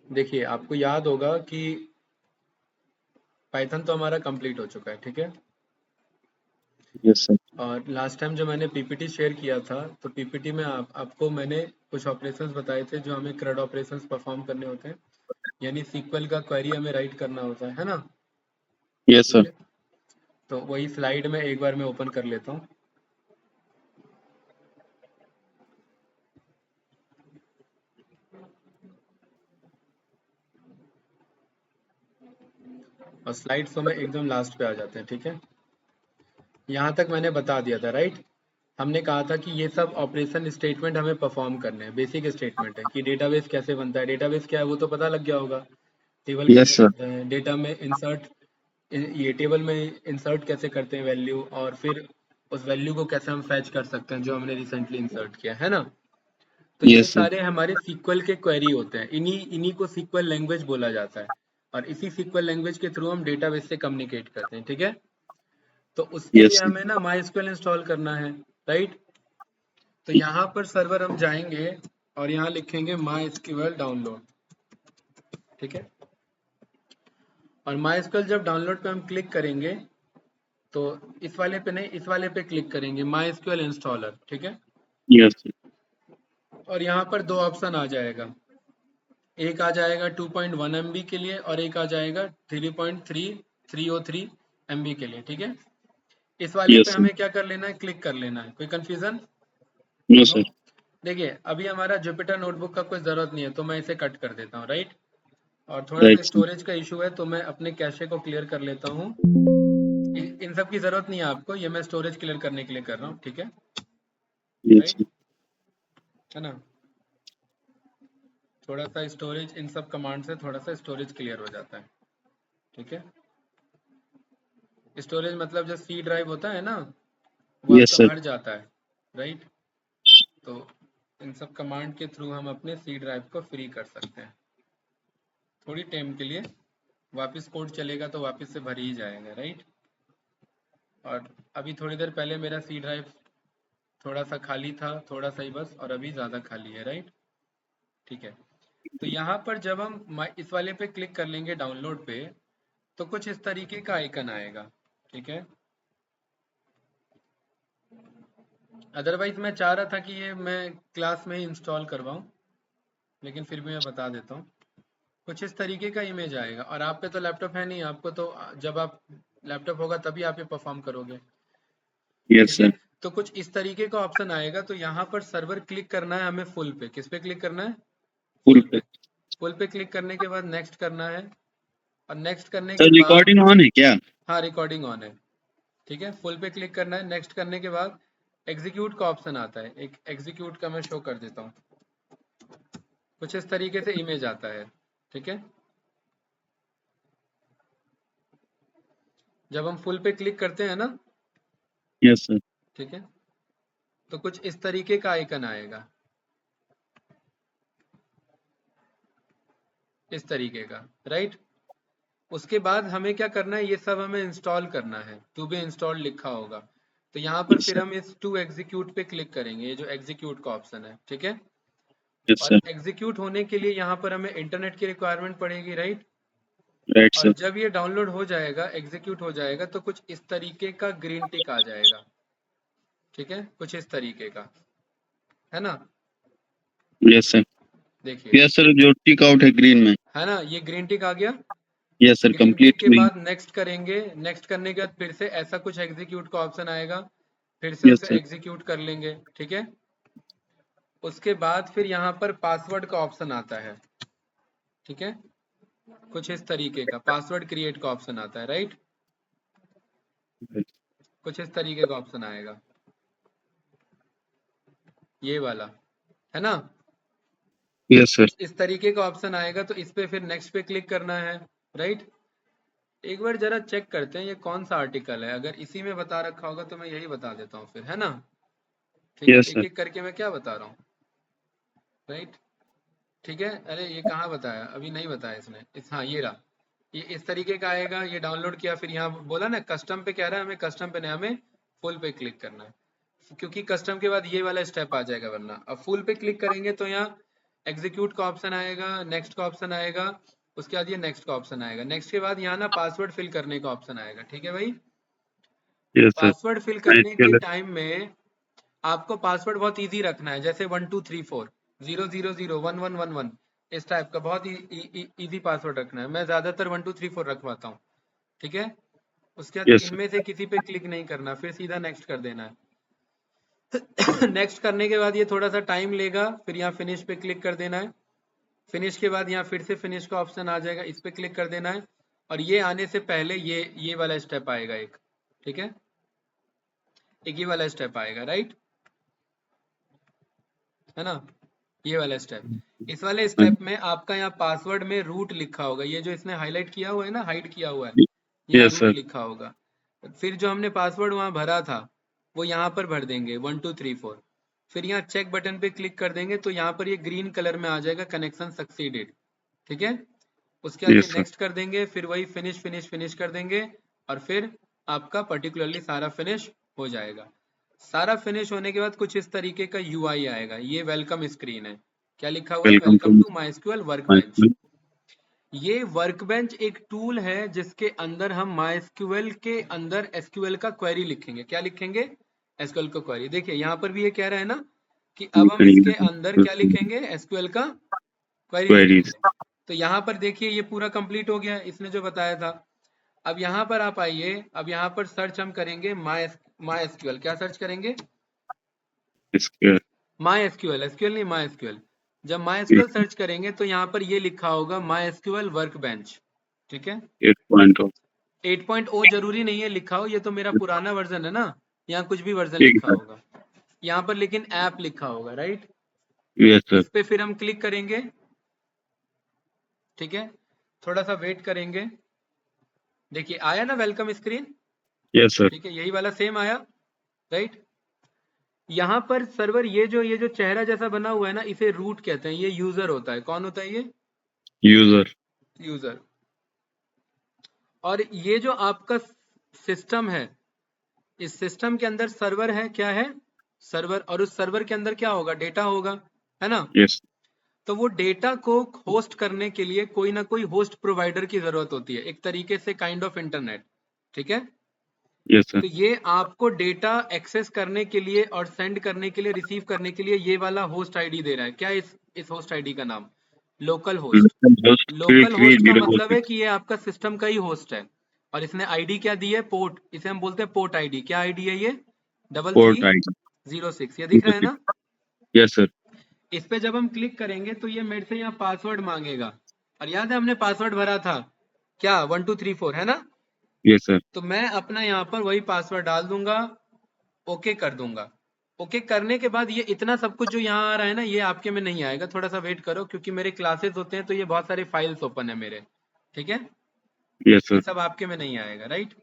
देखिए आपको याद होगा कि पाइथन तो हमारा कंप्लीट हो चुका है, ठीक है। Yes sir. और लास्ट टाइम जो मैंने पीपीटी शेयर किया था, तो पीपीटी में आपको मैंने कुछ ऑपरेशंस बताए थे जो हमें CRUD ऑपरेशंस परफॉर्म करने होते हैं, यानी सीक्वल का क्वेरी हमें राइट करना होता है ना। यस ठीक सर। है, तो वही स्लाइड में एक बार मैं ओपन कर लेता हूँ। और स्लाइड्स तो में एकदम लास्ट पे आ जाते हैं, ठीक है। यहाँ तक मैंने बता दिया था, राइट। हमने कहा था कि ये सब ऑपरेशन स्टेटमेंट हमें परफॉर्म करने हैं, बेसिक स्टेटमेंट है कि डेटाबेस कैसे बनता है, डेटाबेस क्या है वो तो पता लग गया होगा। टेबल कैसे यस सर। बनता है, डेटा में इंसर्ट, ये टेबल में इंसर्ट कैसे करते हैं वैल्यू, और फिर उस वैल्यू को कैसे हम फैच कर सकते हैं जो हमने रिसेंटली इंसर्ट किया है ना। तो ये यस सर। सारे हमारे सीक्वल के क्वेरी होते हैं, इन्हीं इन्हीं को सीक्वल लैंग्वेज बोला जाता है। और इसी सीक्वल लैंग्वेज के थ्रू हम डेटाबेस से कम्युनिकेट करते हैं, ठीक है। तो उसके लिए यस सर। हमें ना MySQL इंस्टॉल करना है, राइट। तो यहाँ पर सर्वर हम जाएंगे और यहाँ लिखेंगे MySQL डाउनलोड, ठीक है। और MySQL जब डाउनलोड पे हम क्लिक करेंगे, तो इस वाले पे नहीं, इस वाले पे क्लिक करेंगे, MySQL इंस्टॉलर, ठीक है। Yes sir. और यहाँ पर दो ऑप्शन आ जाएगा, एक आ जाएगा 2.1 MB के लिए और एक आ जाएगा 3.303 MB के लिए, ठीक है। इस वाले पे यस सर। हमें क्या कर लेना है, क्लिक कर लेना है। कोई कंफ्यूजन? No no. सर। देखिए अभी हमारा जुपिटर नोटबुक का कोई ज़रूरत नहीं है, तो मैं इसे कट कर देता हूँ, राइट। और थोड़ा सा राइट सर। स्टोरेज का इशू है, तो मैं अपने कैशे को क्लियर कर लेता हूँ। इन सब की ज़रूरत नहीं है आपको, ये मैं स्टोरेज क्लियर करने के लिए कर रहा हूँ, ठीक है। Yes right, sir. है ना। थोड़ा सा स्टोरेज, इन सब कमांड से थोड़ा सा स्टोरेज क्लियर हो जाता है, ठीक है। स्टोरेज मतलब जो सी ड्राइव होता है ना, वो यस आपका सर। भर जाता है, राइट। तो इन सब कमांड के थ्रू हम अपने सी ड्राइव को फ्री कर सकते हैं थोड़ी टाइम के लिए। वापस कोड चलेगा तो वापस से भर ही जाएगा, राइट। और अभी थोड़ी देर पहले मेरा सी ड्राइव थोड़ा सा खाली था, थोड़ा सा ही बस, और अभी ज़्यादा खाली है, राइट। ठीक है। तो यहाँ पर जब हम इस वाले पे क्लिक कर लेंगे डाउनलोड पे, तो कुछ इस तरीके का आइकन आएगा, ठीक है। अदरवाइज मैं चाह रहा था कि ये मैं क्लास में ही इंस्टॉल करवाऊँ, लेकिन फिर भी मैं बता देता हूँ। कुछ इस तरीके का इमेज आएगा, और आप पे तो लैपटॉप है नहीं, आपको तो जब आप लैपटॉप होगा तभी आप ये परफॉर्म करोगे, यस ठीक है। सर। तो कुछ इस तरीके का ऑप्शन आएगा, तो यहाँ पर सर्वर क्लिक करना है हमें फुल पे। किस पे क्लिक करना है? फुल फुल पे। पे। फुल पे क्लिक करने के बाद नेक्स्ट करना है, और नेक्स्ट करने के सर बाद, रिकॉर्डिंग ऑन है क्या? हाँ रिकॉर्डिंग ऑन है, ठीक है। फुल पे क्लिक करना है, नेक्स्ट करने के बाद एग्जीक्यूट का ऑप्शन आता है, एक एग्जीक्यूट का मैं शो कर देता हूँ। कुछ इस तरीके से इमेज आता है, ठीक है। जब हम फुल पे क्लिक करते हैं ना, यस सर। ठीक है, तो कुछ इस तरीके का आइकन आएगा, इस तरीके का, राइट। उसके बाद हमें क्या करना है, ये सब हमें इंस्टॉल करना है, टू बी इंस्टॉल लिखा होगा। तो यहाँ पर यस फिर सर। हम इस टू एग्जीक्यूट पे क्लिक करेंगे, ये जो एग्जीक्यूट का ऑप्शन है, ठीक है। यस और सर। एग्जीक्यूट होने के लिए यहाँ पर हमें इंटरनेट की रिक्वायरमेंट पड़ेगी, राइट। राइट और सर। जब ये डाउनलोड हो जाएगा, एग्जीक्यूट हो जाएगा, तो कुछ इस तरीके का ग्रीन टिक आ जाएगा, ठीक है, कुछ इस तरीके का, है ना। Yes sir. देखिए, यस सर, जो टिक आउट है ग्रीन में। है ना, ये ग्रीन टिक आ गया। यस सर, ग्रीन टिक कंप्लीट के हुई। बाद नेक्स्ट करेंगे, नेक्स्ट करने के बाद फिर से ऐसा कुछ एग्जीक्यूट का ऑप्शन आएगा, फिर से यस उसे सर। एग्जीक्यूट कर लेंगे, ठीक है। उसके बाद फिर यहाँ पर पासवर्ड का ऑप्शन आता है, ठीक है, कुछ इस तरीके का पासवर्ड क्रिएट का ऑप्शन आता है, राइट। कुछ इस तरीके का ऑप्शन आएगा, ये वाला, है ना। Yes sir. कुछ इस तरीके का ऑप्शन आएगा, तो इस पे फिर नेक्स्ट पे क्लिक करना है, राइट। एक बार जरा चेक करते हैं ये कौन सा आर्टिकल है, अगर इसी में बता रखा होगा तो मैं यही बता देता हूँ फिर, है ना। ठीक है, यस एक सर। एक करके मैं क्या बता रहा हूँ, राइट। ठीक है, अरे ये कहाँ बताया, अभी नहीं बताया इसने, हाँ ये रहा। ये इस तरीके का आएगा, ये डाउनलोड किया, फिर यहाँ बोला ना कस्टम पे कह रहा है, हमें कस्टम पे नहीं, हमें फुल पे क्लिक करना है, क्योंकि कस्टम के बाद ये वाला स्टेप आ जाएगा, वरना अब फुल पे क्लिक करेंगे तो यहाँ एग्जीक्यूट का ऑप्शन आएगा, नेक्स्ट का ऑप्शन आएगा, उसके बाद ये नेक्स्ट का ऑप्शन आएगा। नेक्स्ट के बाद यहाँ ना पासवर्ड फिल करने का ऑप्शन आएगा। ठीक है भाई, यस सर। पासवर्ड फिल करने के टाइम में आपको पासवर्ड बहुत इजी रखना है, जैसे 1234 000 1111 इस टाइप का बहुत इजी पासवर्ड रखना है। मैं ज्यादातर 1234 रखवाता हूँ। ठीक है, उसके बाद यस सर। इनमें से किसी पे क्लिक नहीं करना, फिर सीधा नेक्स्ट कर देना है। नेक्स्ट करने के बाद ये थोड़ा सा टाइम लेगा, फिर यहाँ फिनिश पे क्लिक कर देना है। फिनिश के बाद यहाँ फिर से फिनिश का ऑप्शन आ जाएगा, इस पे क्लिक कर देना है। और ये आने से पहले ये वाला स्टेप आएगा एक। ठीक है, एक ये वाला स्टेप आएगा, राइट है ना, ये वाला स्टेप। इस वाले स्टेप में आपका यहाँ पासवर्ड में रूट लिखा होगा, ये जो इसने हाईलाइट किया हुआ है ना, हाइड किया हुआ है, यहाँ यस रूट सर। लिखा होगा। फिर जो हमने पासवर्ड वहाँ भरा था वो यहाँ पर भर देंगे 1234। फिर यहाँ चेक बटन पे क्लिक कर देंगे तो यहाँ पर ये ग्रीन कलर में आ जाएगा कनेक्शन सक्सीडेड। ठीक है, उसके बाद ये यस सर। नेक्स्ट कर देंगे, फिर वही फिनिश फिनिश फिनिश कर देंगे, और फिर आपका पर्टिकुलरली सारा फिनिश हो जाएगा। सारा फिनिश होने के बाद कुछ इस तरीके का यूआई आएगा, ये वेलकम स्क्रीन है। क्या लिखा हुआ है? Welcome welcome to to MySQL my workbench. ये वर्कबेंच एक टूल है जिसके अंदर हम माइस्क्यूएल के अंदर एसक्यूएल का क्वेरी लिखेंगे। क्या लिखेंगे? एसक्यूएल का क्वेरी। देखिए यहाँ पर भी ये कह रहा है ना कि अब हम इसके अंदर क्या लिखेंगे? एसक्यूएल का क्वेरी क्वेरीज। लिखेंगे। तो यहाँ पर देखिए ये पूरा कंप्लीट हो गया, इसने जो बताया था। अब यहाँ पर आप आइए, अब यहाँ पर सर्च हम करेंगे माई एसक्यूएल। क्या सर्च करेंगे? एसक्यूएल। माई एसक्यूएल, एसक्यूएल नहीं माई एसक्यूएल। जब माई एसक्यूएल सर्च करेंगे तो यहाँ पर ये लिखा होगा माई एसक्यूएल वर्कबेंच। ठीक है, 8.0। 8.0 जरूरी नहीं है लिखा हो, ये तो मेरा पुराना वर्जन है ना, यहाँ कुछ भी वर्जन ठीक लिखा है। होगा, यहाँ पर लेकिन ऐप लिखा होगा, राइट। Yes sir. इस पे फिर हम क्लिक करेंगे। ठीक है, थोड़ा सा वेट करेंगे। देखिए आया ना वेलकम स्क्रीन। Yes sir. ठीक है, यही वाला सेम आया, राइट। यहाँ पर सर्वर ये जो चेहरा जैसा बना हुआ है ना, इसे रूट कहते हैं। ये यूजर होता है। कौन होता है ये? यूजर। यूजर। और ये जो आपका सिस्टम है, इस सिस्टम के अंदर सर्वर है। क्या है? सर्वर। और उस सर्वर के अंदर क्या होगा? डेटा होगा, है ना। यस। तो वो डेटा को होस्ट करने के लिए कोई ना कोई होस्ट प्रोवाइडर की जरूरत होती है, एक तरीके से काइंड ऑफ इंटरनेट। ठीक है, यस सर। तो ये आपको डेटा एक्सेस करने के लिए और सेंड करने के लिए, रिसीव करने के लिए ये वाला होस्ट आईडी दे रहा है। क्या इस होस्ट आईडी का नाम? Local host. लोकल होस्ट का मतलब है कि ये आपका सिस्टम का ही होस्ट है। और इसने आईडी क्या दी है? पोर्ट। इसे हम बोलते हैं पोर्ट आईडी। क्या आईडी है ये? Port ID 3306। ये दिख रहा है ना। Yes sir. इस पे जब हम क्लिक करेंगे तो ये मेरे से यहाँ पासवर्ड मांगेगा। और याद है हमने पासवर्ड भरा था क्या? 1234, है ना। Yes sir. तो मैं अपना यहाँ पर वही पासवर्ड डाल दूंगा, ओके कर दूंगा। ओके करने के बाद ये इतना सब कुछ जो यहाँ आ रहा है ना, ये आपके में नहीं आएगा। थोड़ा सा वेट करो, क्योंकि मेरे क्लासेस होते हैं तो ये बहुत सारे फाइल्स ओपन है मेरे। ठीक है, यस ये सर। सब आपके में नहीं आएगा, राइट।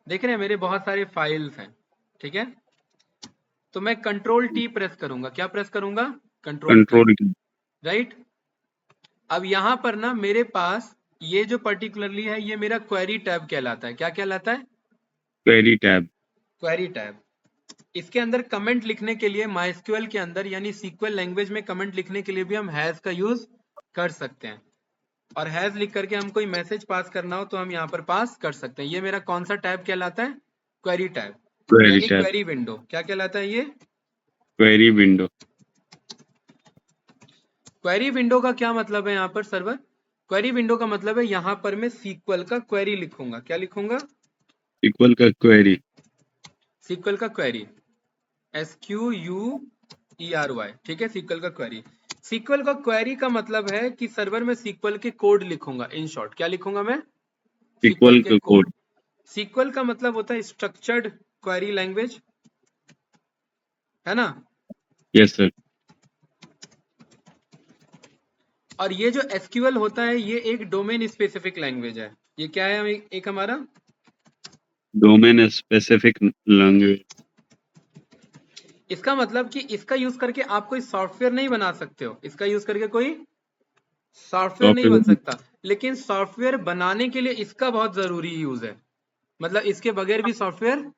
देख रहे हैं मेरे बहुत सारे फाइल्स हैं। ठीक है, तो मैं कंट्रोल टी प्रेस करूंगा। क्या प्रेस करूंगा? Control T, control. राइट। अब यहाँ पर ना मेरे पास ये जो पर्टिकुलरली है, ये मेरा क्वेरी टैब कहलाता है। क्या कहलाता है? Query tab. Query tab. इसके अंदर कमेंट लिखने के लिए माइस्क्यूएल के अंदर यानी सीक्वल लैंग्वेज में कमेंट लिखने के लिए भी हम हैज का यूज कर सकते हैं। और हैज लिख करके हम कोई मैसेज पास करना हो तो हम यहाँ पर पास कर सकते हैं। ये मेरा कौन सा टैब कहलाता है? क्वेरी टैब, क्वेरी यानी टैब। Query window. क्या कहलाता है ये? Query window. क्वेरी विंडो का क्या मतलब है यहाँ पर सर्वर? क्वेरी विंडो का मतलब है यहाँ पर मैं सीक्वल का क्वेरी लिखूंगा। क्या लिखूंगा? सीक्वल का क्वेरी। सीक्वल का क्वेरी, SQUERY। ठीक है, सीक्वल का क्वेरी। सीक्वल का क्वेरी का मतलब है कि सर्वर में सीक्वल के कोड लिखूंगा। इन शॉर्ट क्या लिखूंगा मैं? सीक्वल के का कोड। कोड। सीक्वल का मतलब होता है स्ट्रक्चर्ड क्वेरी लैंग्वेज, है ना। Yes sir. और ये जो एसक्यूएल होता है ये एक डोमेन स्पेसिफिक लैंग्वेज है। ये क्या है? एक हमारा डोमेन स्पेसिफिक लैंग्वेज। इसका मतलब कि इसका यूज करके आप कोई सॉफ्टवेयर नहीं बना सकते हो। इसका यूज करके कोई सॉफ्टवेयर नहीं बन सकता, लेकिन सॉफ्टवेयर बनाने के लिए इसका बहुत जरूरी यूज है। मतलब इसके बगैर भी सॉफ्टवेयर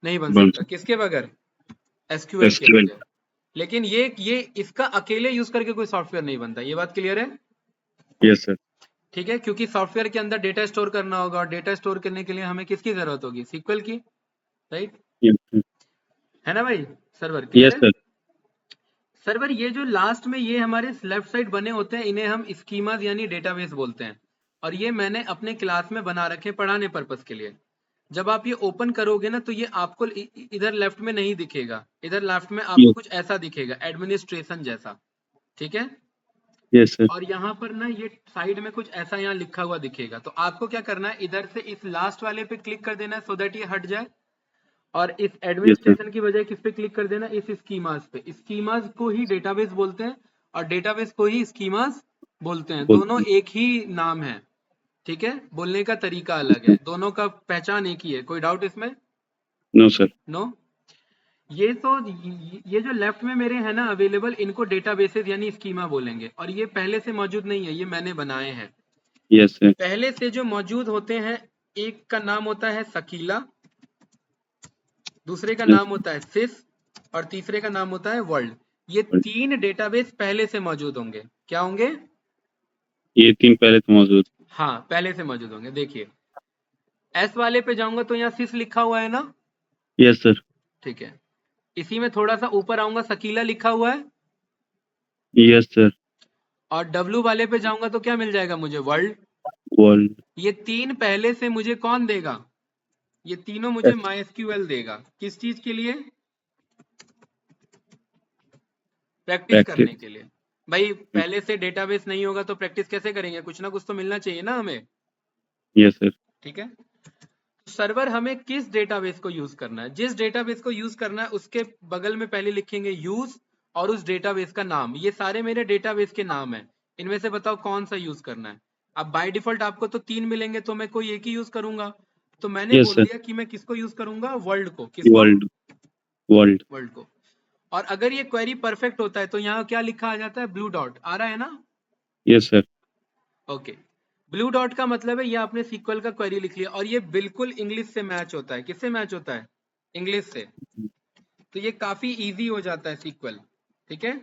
नहीं बन सकता। किसके बगैर? एसक्यूएल के बगैर। लेकिन ये इसका अकेले यूज करके कोई सॉफ्टवेयर नहीं बनता, ये बात क्लियर है? Yes sir. ठीक है, क्योंकि सॉफ्टवेयर के अंदर डेटा स्टोर करना होगा और डेटा स्टोर करने के लिए हमें किसकी जरूरत होगी? सीक्वल की, राइट? यस है ना भाई? सर्वर क्लियर यस है? सर। सर्वर ये जो लास्ट में ये हमारे लेफ्ट साइड बने होते हैं, इन्हें हम स्कीमाज यानी डेटाबेस बोलते हैं। और ये मैंने अपने क्लास में बना रखे पढ़ाने पर्पस के लिए। जब आप ये ओपन करोगे ना तो ये आपको इधर लेफ्ट में नहीं दिखेगा, इधर लेफ्ट में आपको यस कुछ ऐसा दिखेगा, एडमिनिस्ट्रेशन जैसा। ठीक है, यस सर। और यहाँ पर ना ये साइड में कुछ ऐसा यहाँ लिखा हुआ दिखेगा, तो आपको क्या करना है, इधर से इस लास्ट वाले पे क्लिक कर देना है सो दैट ये हट जाए, और इस यस सर। एडमिनिस्ट्रेशन की बजाय किस पे क्लिक कर देना, इस स्कीमास पे। स्कीमास को ही डेटाबेस बोलते हैं और डेटाबेस को ही स्कीमास बोलते हैं, दोनों बोलते एक ही नाम है। ठीक है, बोलने का तरीका अलग है, हैं। दोनों का पहचान एक ही है। कोई डाउट इसमें? No sir. नो। ये तो ये जो लेफ्ट में मेरे है ना अवेलेबल, इनको डेटाबेसेस यानी स्कीमा बोलेंगे, और ये पहले से मौजूद नहीं है, ये मैंने बनाए हैं। Yes sir. पहले से जो मौजूद होते हैं, एक का नाम होता है सकीला, दूसरे का यस नाम होता है सिस, और तीसरे का नाम होता है वर्ल्ड। ये सर। 3 डेटाबेस पहले से मौजूद होंगे। क्या होंगे? ये 3 पहले तो मौजूद। हाँ, पहले से मौजूद होंगे। देखिए, एस वाले पे जाऊंगा तो यहाँ सिस लिखा हुआ है ना? Yes sir. ठीक है, इसी में थोड़ा सा ऊपर आऊंगा, सकीला लिखा हुआ है। Yes sir. और डब्ल्यू वाले पे जाऊंगा तो क्या मिल जाएगा मुझे? वर्ल्ड। वर्ल्ड। ये 3 पहले से मुझे कौन देगा? ये तीनों मुझे MySQL देगा। किस चीज के लिए? Practice practice. करने के लिए। भाई पहले से डेटाबेस नहीं होगा तो प्रैक्टिस कैसे करेंगे? कुछ ना कुछ तो मिलना चाहिए ना हमें। Yes sir. ठीक है, सर्वर हमें किस डेटाबेस को यूज करना है? जिस डेटाबेस को यूज करना है उसके बगल में पहले लिखेंगे यूज और उस डेटाबेस का नाम। ये सारे मेरे डेटाबेस के नाम है, इनमें से बताओ कौन सा यूज करना है। अब बाय डिफॉल्ट आपको तो 3 मिलेंगे, तो मैं कोई एक ही यूज करूंगा। तो मैंने यस बोल सर। दिया कि मैं किसको यूज करूंगा? वर्ल्ड को। किसको? वर्ल्ड। वर्ल्ड। वर्ल्ड को। और अगर ये क्वेरी परफेक्ट होता है तो यहाँ क्या लिखा आ जाता है? ब्लू डॉट आ रहा है ना? Yes sir. Okay, blue dot का मतलब है ये आपने सीक्वल का क्वेरी लिख लिया, और ये बिल्कुल इंग्लिश से मैच होता है। किससे मैच होता है? इंग्लिश से। तो ये काफी इजी हो जाता है सीक्वल। ठीक है,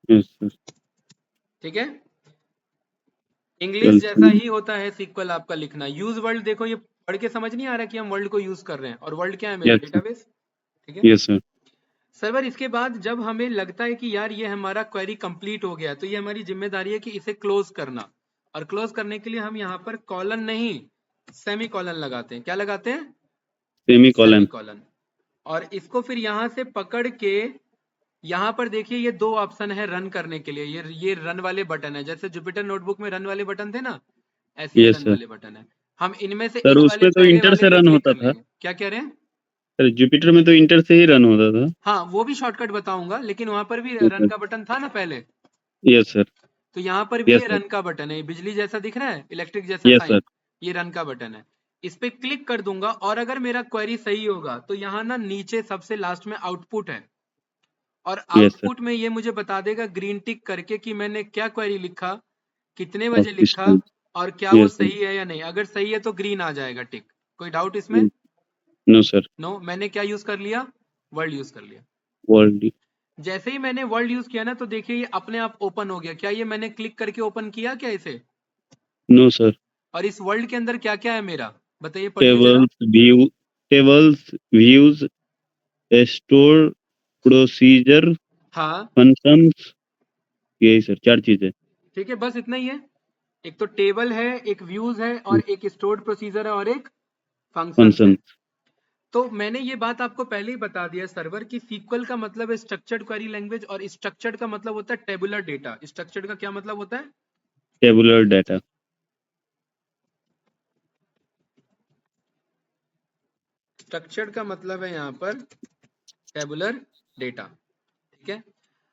यस सर। ठीक है, इंग्लिश जैसा वेलकम। ही होता है सीक्वल आपका लिखना। यूज वर्ल्ड देखो, ये पढ़ के समझ नहीं आ रहा कि हम वर्ल्ड को यूज कर रहे हैं, और वर्ल्ड क्या है? मेरा यस सर। डेटाबेस। ठीक है, यस सर। सर्वर। इसके बाद जब हमें लगता है कि यार ये हमारा क्वेरी कंप्लीट हो गया, तो ये हमारी जिम्मेदारी है कि इसे क्लोज करना। और क्लोज करने के लिए हम यहाँ पर कॉलन नहीं, सेमी कॉलन लगाते हैं। क्या लगाते हैं? Semi semi colon. कॉलन। और इसको फिर यहाँ से पकड़ के, यहाँ पर देखिए ये 2 ऑप्शन है रन करने के लिए। ये रन वाले बटन है, जैसे जुपिटर नोटबुक में रन वाले बटन थे ना, ऐसे ये यस रन सर। वाले बटन है। हम इनमें से सर इस वाले उसमें तो पहले इंटर वाले से पे रन क्लिक होता कर था। लेंगे। क्या कह रहे हैं? सर जुपिटर में तो इंटर से ही रन होता था। हाँ, वो भी शॉर्टकट बताऊंगा, लेकिन वहां पर भी यस रन सर। का बटन था ना पहले। Yes sir. तो यहाँ पर भी यस ये सर। रन का बटन है, बिजली जैसा दिख रहा है, इलेक्ट्रिक जैसा यस साइन, सर। ये रन का बटन है। इस पे क्लिक कर दूंगा, और अगर मेरा क्वेरी सही होगा तो यहाँ ना नीचे सबसे लास्ट में आउटपुट है, और यस सर। आउटपुट में ये मुझे बता देगा ग्रीन टिक करके कि मैंने क्या क्वेरी लिखा, कितने और बजे किस लिखा, टाइम। और क्या वो यस सर। सही है या नहीं। अगर सही है तो ग्रीन आ जाएगा टिक। कोई डाउट इसमें? No sir. नो। मैंने क्या यूज कर लिया? वर्ल्ड यूज कर लिया। वर्ल्ड। जैसे ही मैंने वर्ल्ड यूज किया ना, तो देखिए ये अपने आप ओपन हो गया। क्या ये मैंने क्लिक करके ओपन किया क्या इसे? No sir. और इस वर्ल्ड के अंदर क्या क्या है मेरा? बताइए, पढ़िए जरा। Tables view. Tables views store procedure हाँ, फंक्शंस। यही सर 4 चीजें। ठीक है, बस इतना ही है। एक तो टेबल है, एक व्यूज है, और एक स्टोर्ड प्रोसीजर है, और एक फंक्शंस है। फंक्शंस। तो मैंने ये बात आपको पहले ही बता दिया सर्वर की, सीक्वल का मतलब है स्ट्रक्चर्ड क्वेरी लैंग्वेज, और स्ट्रक्चर्ड का मतलब होता है टेबुलर डेटा। स्ट्रक्चर्ड का क्या मतलब होता है? Tabular data. स्ट्रक्चर्ड का मतलब है यहाँ पर टेबुलर डेटा। ठीक है,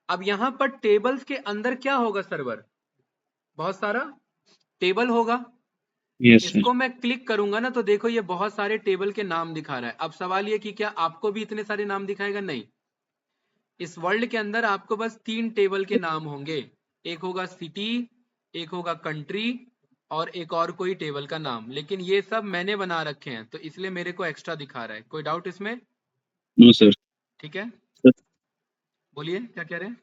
अब यहाँ पर टेबल्स के अंदर क्या होगा सर्वर? बहुत सारा टेबल होगा। Yes sir. इसको मैं क्लिक करूंगा ना तो देखो ये बहुत सारे टेबल के नाम दिखा रहा है। अब सवाल ये कि क्या आपको भी इतने सारे नाम दिखाएगा? नहीं। इस वर्ल्ड के अंदर आपको बस 3 टेबल के नाम होंगे। एक होगा सिटी, एक होगा कंट्री, और एक और कोई टेबल का नाम। लेकिन ये सब मैंने बना रखे हैं, तो इसलिए मेरे को एक्स्ट्रा दिखा रहा है। कोई डाउट इसमें? No sir. ठीक है, सर बोलिए क्या कह रहे हैं?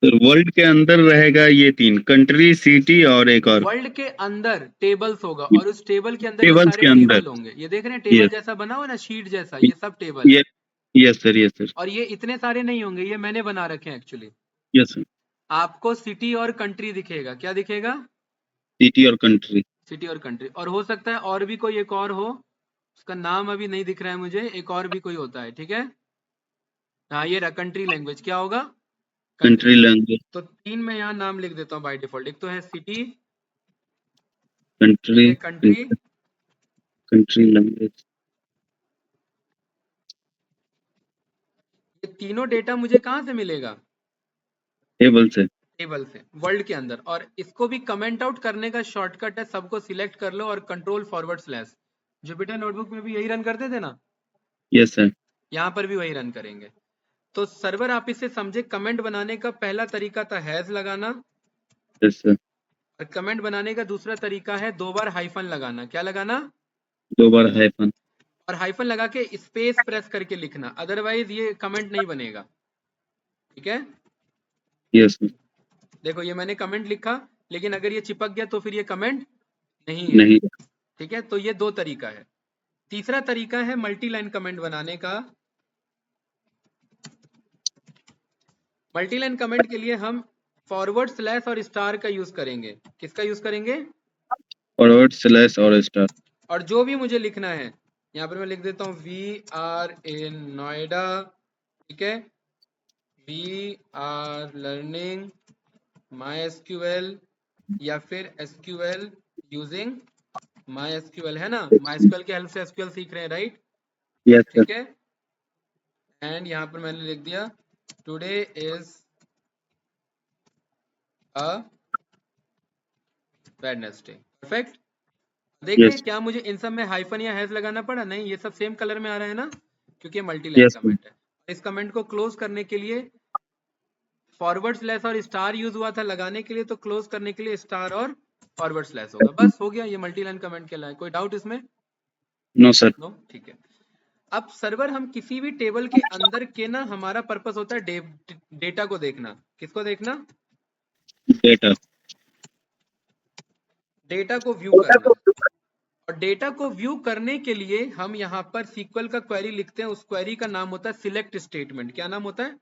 सर वर्ल्ड के अंदर रहेगा ये 3, कंट्री, सिटी और एक और वर्ल्ड के अंदर टेबल्स होगा और उस टेबल के अंदर ये टेबल्स सारे के अंदर। टेबल होंगे। ये देख रहे हैं टेबल यस जैसा बना हुआ ना, शीट जैसा, ये सब टेबल है। ये यस सर, यस सर, और ये इतने सारे नहीं होंगे, ये मैंने बना रखे हैं एक्चुअली। Yes sir. आपको सिटी और कंट्री दिखेगा। क्या दिखेगा? सिटी और कंट्री। सिटी और कंट्री। और हो सकता है और भी कोई एक और हो, उसका नाम अभी नहीं दिख रहा है मुझे, एक और भी कोई होता है, ठीक है। हाँ ये रहा कंट्री लैंग्वेज, क्या होगा? Country country language. लैंग्वेज। तो 3 मैं यहाँ नाम लिख देता हूँ बाय डिफॉल्ट। एक तो है सिटी, एक कंट्री, है कंट्री, कंट्री लैंग्वेज। ये तीनों डेटा मुझे कहाँ से मिलेगा? टेबल से। टेबल से, वर्ल्ड के अंदर। और इसको भी कमेंट आउट करने का शॉर्टकट है, सबको सिलेक्ट कर लो और control forward slash. Jupyter notebook में भी यही रन करते थे ना, यस सर। यहाँ पर भी वही रन करेंगे। तो सर्वर आप इसे समझे, कमेंट बनाने का पहला तरीका था हैज लगाना, यस सर। और कमेंट बनाने का दूसरा तरीका है 2 बार हाइफन लगाना। क्या लगाना? 2 बार हाइफन। और हाइफन लगा के स्पेस प्रेस करके लिखना, अदरवाइज ये कमेंट नहीं बनेगा, ठीक है। Yes sir. देखो ये मैंने कमेंट लिखा, लेकिन अगर ये चिपक गया तो फिर ये कमेंट नहीं है, नहीं। ठीक है। तो ये 2 तरीका है। तीसरा तरीका है मल्टी लाइन कमेंट बनाने का। मल्टी लाइन कमेंट के लिए हम फॉरवर्ड स्लैश और स्टार का यूज करेंगे। किसका यूज करेंगे? फॉरवर्ड स्लैश और स्टार। और जो भी मुझे लिखना है, यहाँ पर मैं लिख देता हूँ वी आर इन नोएडा, ठीक है। We are learning my SQL, या फिर एसक्यूएल यूजिंग माई एसक्यूएल, है ना। माई एसक्यूएल की हेल्प से एसक्यूएल सीख रहे हैं, राइट, यस सर। ठीक है। एंड यहाँ पर मैंने लिख दिया today is a Wednesday, perfect. देख रहे हैं यस। क्या मुझे इन सब में हाइफन या हैज लगाना पड़ा? नहीं, ये सब सेम कलर में आ रहा है ना, क्योंकि ये multi line yes sir. Comment है। इस कमेंट को क्लोज करने के लिए फॉरवर्ड स्लैश और स्टार यूज हुआ था लगाने के लिए, तो क्लोज करने के लिए स्टार और फॉरवर्ड स्लैश होगा। बस हो गया, ये मल्टी लाइन कमेंट कहलाए। कोई डाउट इसमें? No sir. नो, ठीक है। अब सर्वर, हम किसी भी टेबल के अंदर के ना, हमारा पर्पस होता है डेटा को देखना। किसको देखना? डेटा। डेटा को व्यू करना। और डेटा को व्यू करने के लिए हम यहाँ पर SQL का क्वेरी लिखते हैं। उस क्वेरी का नाम होता है सिलेक्ट स्टेटमेंट। क्या नाम होता है?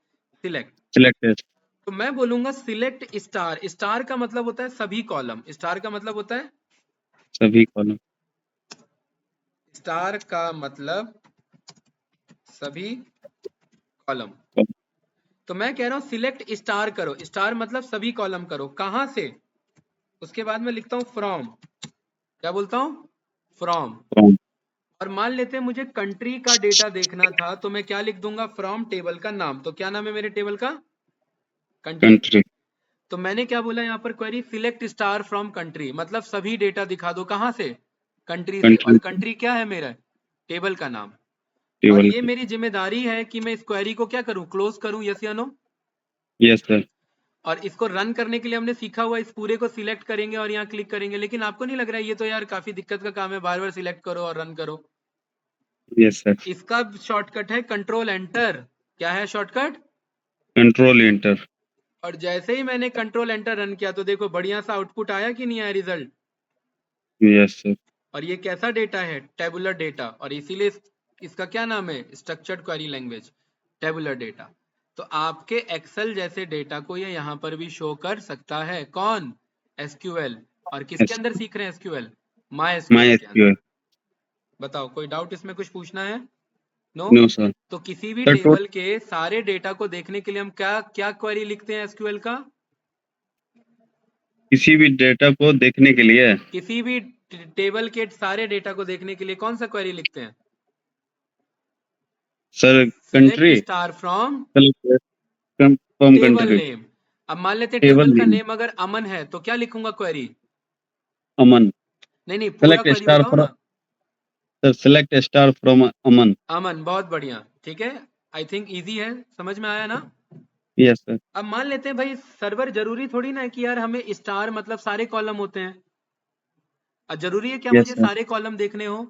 सिलेक्ट। सिलेक्टेड। तो मैं बोलूंगा सिलेक्ट स्टार। स्टार का मतलब होता है सभी कॉलम। स्टार का मतलब होता है, सभी कॉलम। स्टार का मतलब सभी कॉलम। तो मैं कह रहा हूं सिलेक्ट स्टार करो। स्टार मतलब सभी कॉलम करो। कहां से? उसके बाद मैं लिखता हूं फ्रॉम। क्या बोलता हूं? फ्रॉम। फ्रॉम। और मान लेते हैं मुझे कंट्री का डेटा देखना था, तो मैं क्या लिख दूंगा? फ्रॉम टेबल का नाम। तो क्या नाम है मेरे टेबल का? कंट्री। कंट्री। तो मैंने क्या बोला यहाँ पर query? Select star from country, मतलब सभी डेटा दिखा दो। कहां से? कंट्री से। और कंट्री। कंट्री क्या है मेरा? टेबल का नाम। और टेबल ये का। मेरी जिम्मेदारी है कि मैं इस क्वेरी को क्या करूं? क्लोज करूं, यस या नो। Yes sir. और इसको रन करने के लिए हमने सीखा हुआ, इस पूरे को सिलेक्ट करेंगे और यहाँ क्लिक करेंगे। लेकिन आपको नहीं लग रहा है ये तो यार काफी दिक्कत का काम है, बार बार सिलेक्ट करो और रन करो? Yes sir. इसका शॉर्टकट है कंट्रोल एंटर। क्या है शॉर्टकट? Control enter. और जैसे ही मैंने कंट्रोल एंटर रन किया, तो देखो बढ़िया सा आउटपुट आया कि नहीं आया रिजल्ट? Yes sir. और ये कैसा डेटा है? Tabular data. और इसीलिए इसका क्या नाम है? Structured query language, tabular data. तो आपके एक्सेल जैसे डेटा को ये यहाँ पर भी शो कर सकता है। कौन? एसक्यूएल। और किसके अंदर सीख रहे हैं एसक्यूएल? माई माई एसक्यूएल के अंदर। एसक्यूएल। बताओ कोई डाउट इसमें? कुछ पूछना है? नो। No sir. तो किसी भी सर टेबल के सारे डेटा को देखने के लिए हम क्या क्या क्वेरी लिखते हैं एसक्यूएल का? किसी भी डेटा को देखने के लिए किसी भी टेबल के सारे डेटा को देखने के लिए कौन सा क्वेरी लिखते हैं? Sir select country. Star from from table country. Name. अब मान लेते हैं टेबल टेबल का नेम। नेम अगर अमन है, तो क्या लिखूंगा क्वेरी? अमन। नहीं नहीं, पूरा सेलेक्ट क्वेरी स्टार बताओ फ्रॉम। ना। सर सेलेक्ट स्टार फ्रॉम अमन। अमन, बहुत बढ़िया, ठीक है। आई थिंक इजी है, समझ में आया ना। Yes sir. अब मान लेते हैं भाई, सर्वर जरूरी थोड़ी ना है कि यार हमें स्टार मतलब सारे कॉलम होते हैं। अब जरूरी है क्या यस मुझे सर। सारे कॉलम देखने हो?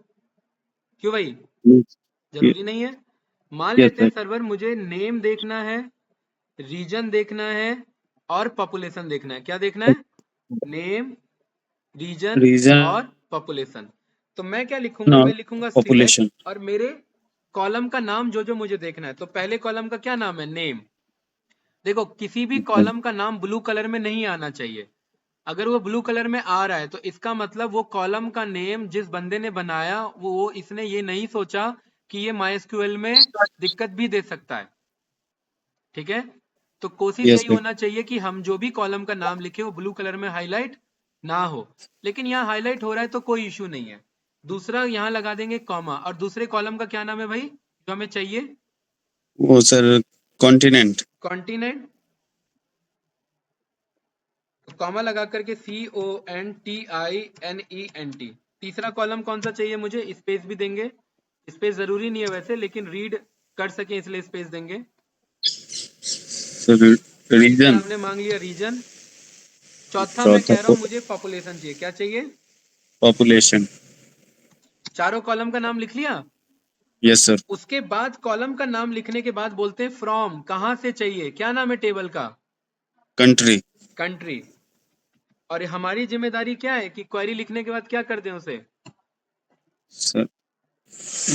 क्यों भाई? यस जरूरी नहीं है। मान लेते हैं सर। सर्वर मुझे नेम देखना है, रीजन देखना है और पॉपुलेशन देखना है। क्या देखना है? नेम, रीजन रीजन और पॉपुलेशन। तो मैं क्या लिखूंगा? और मैं लिखूंगा सिलेक्ट, पॉपुलेशन। और मेरे कॉलम का नाम जो जो मुझे देखना है। तो पहले कॉलम का क्या नाम है? नेम। देखो, किसी भी कॉलम का नाम ब्लू कलर में नहीं आना चाहिए। अगर वो ब्लू कलर में आ रहा है तो इसका मतलब वो कॉलम का नेम जिस बंदे ने बनाया वो इसने ये नहीं सोचा कि ये MySQL में दिक्कत भी दे सकता है। ठीक है, तो कोशिश यस यही सर। होना चाहिए कि हम जो भी कॉलम का नाम लिखे वो ब्लू कलर में हाईलाइट ना हो। लेकिन यहाँ हाईलाइट हो रहा है तो कोई इश्यू नहीं है। दूसरा यहाँ लगा देंगे कॉमा, और दूसरे कॉलम का क्या नाम है भाई जो हमें चाहिए? वो सर कॉन्टिनेंट। कॉन्टिनेंट। कॉमा लगा करके CONTINENT। तीसरा कॉलम कौन सा चाहिए मुझे? स्पेस भी देंगे। स्पेस जरूरी नहीं है वैसे, लेकिन रीड कर सके इसलिए स्पेस देंगे। सर तीसरा रीजन। हमने मांग लिया रीजन। चौथा मैं चौथा कह रहा हूं मुझे पॉपुलेशन चाहिए। क्या चाहिए? पॉपुलेशन। चारों कॉलम का नाम लिख लिया। Yes sir. उसके बाद कॉलम का नाम लिखने के बाद बोलते हैं फ्रॉम, कहां से चाहिए? क्या नाम है टेबल का? कंट्री। कंट्री। और हमारी जिम्मेदारी क्या है कि क्वेरी लिखने के बाद क्या कर दें उसे? सर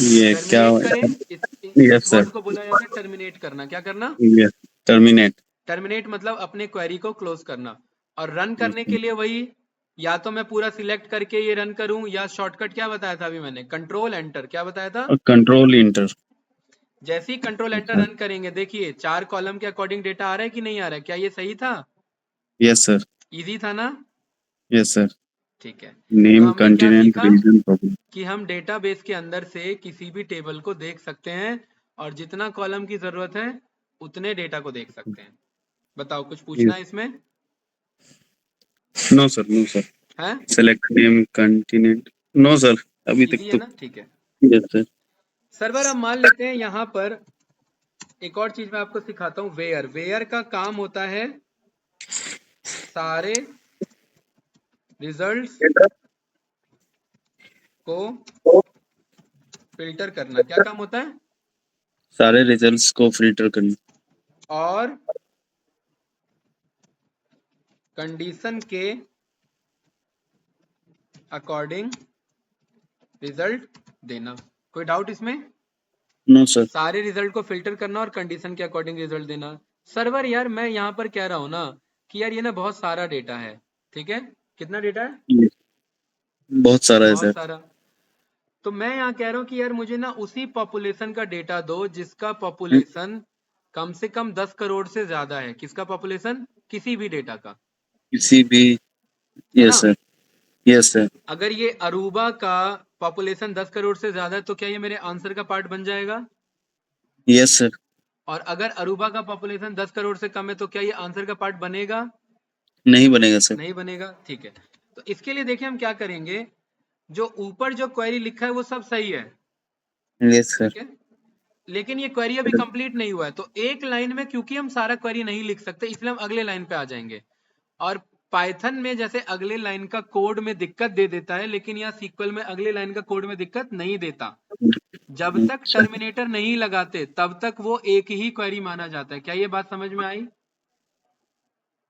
ये क्या टर्मिनेट करें। इस यस सर। वर्ड को बोला जाता है टर्मिनेट करना। क्या करना? Yes terminate. टर्मिनेट मतलब अपने क्वेरी को क्लोज करना। और रन करने के लिए वही, या तो मैं पूरा सिलेक्ट करके ये रन करूं, या शॉर्टकट क्या बताया था अभी मैंने? Control enter. क्या बताया था? Control inter. जैसे ही कंट्रोल एंटर रन करेंगे, देखिए 4 कॉलम के अकॉर्डिंग डेटा आ रहा है कि नहीं आ रहा है? क्या ये सही था? Yes sir. इजी था ना? Yes sir. ठीक है। तो नेम हमने क्या कंटिनेंट सीखा रीजन पॉपुलेशन। कि हम डेटाबेस के अंदर से किसी भी टेबल को देख सकते हैं, और जितना कॉलम की जरूरत है उतने डेटा को देख सकते हैं। बताओ, कुछ पूछना है इसमें? No sir no sir. है? Select name continent. No sir अभी तक इजी है तो। ना? ठीक है। Yes sir. सर्वर, हम मान लेते हैं यहाँ पर एक और चीज मैं आपको सिखाता हूँ। वेयर। वेयर का काम होता है सारे रिजल्ट्स को फिल्टर करना। क्या काम होता है? सारे रिजल्ट्स को फिल्टर करना। और कंडीशन के अकॉर्डिंग रिजल्ट देना। कोई डाउट इसमें? No sir. सारे रिजल्ट को फिल्टर करना और कंडीशन के अकॉर्डिंग रिजल्ट देना। सर्वर, यार मैं यहाँ पर कह रहा हूँ ना कि यार ये ना बहुत सारा डेटा है। ठीक है, कितना डेटा है? बहुत सारा है बहुत सर। सारा। तो मैं यहाँ कह रहा हूँ कि यार मुझे ना उसी पॉपुलेशन का डेटा दो जिसका पॉपुलेशन कम से कम 10 करोड़ से ज्यादा है। किसका पॉपुलेशन? किसी भी डेटा का। किसी भी। है ना? Yes sir. Yes sir. अगर ये अरूबा का पॉपुलेशन 10 करोड़ से ज्यादा है तो क्या ये मेरे आंसर का पार्ट बन जाएगा? Yes sir. और अगर अरूबा का पॉपुलेशन 10 करोड़ से कम है तो क्या ये आंसर का पार्ट बनेगा? नहीं बनेगा सर। नहीं बनेगा। ठीक है, तो इसके लिए देखिए हम क्या करेंगे। जो ऊपर जो क्वेरी लिखा है वो सब सही है। Yes sir. ठीक है, लेकिन ये क्वेरी अभी कंप्लीट नहीं हुआ है, तो एक लाइन में क्योंकि हम सारा क्वेरी नहीं लिख सकते इसलिए हम अगले लाइन पे आ जाएंगे। और पाइथन में जैसे अगले लाइन का कोड में दिक्कत दे देता है, लेकिन यहाँ सीक्वल में अगले लाइन का कोड में दिक्कत नहीं देता। जब तक टर्मिनेटर नहीं लगाते तब तक वो एक ही क्वेरी माना जाता है। क्या ये बात समझ में आई?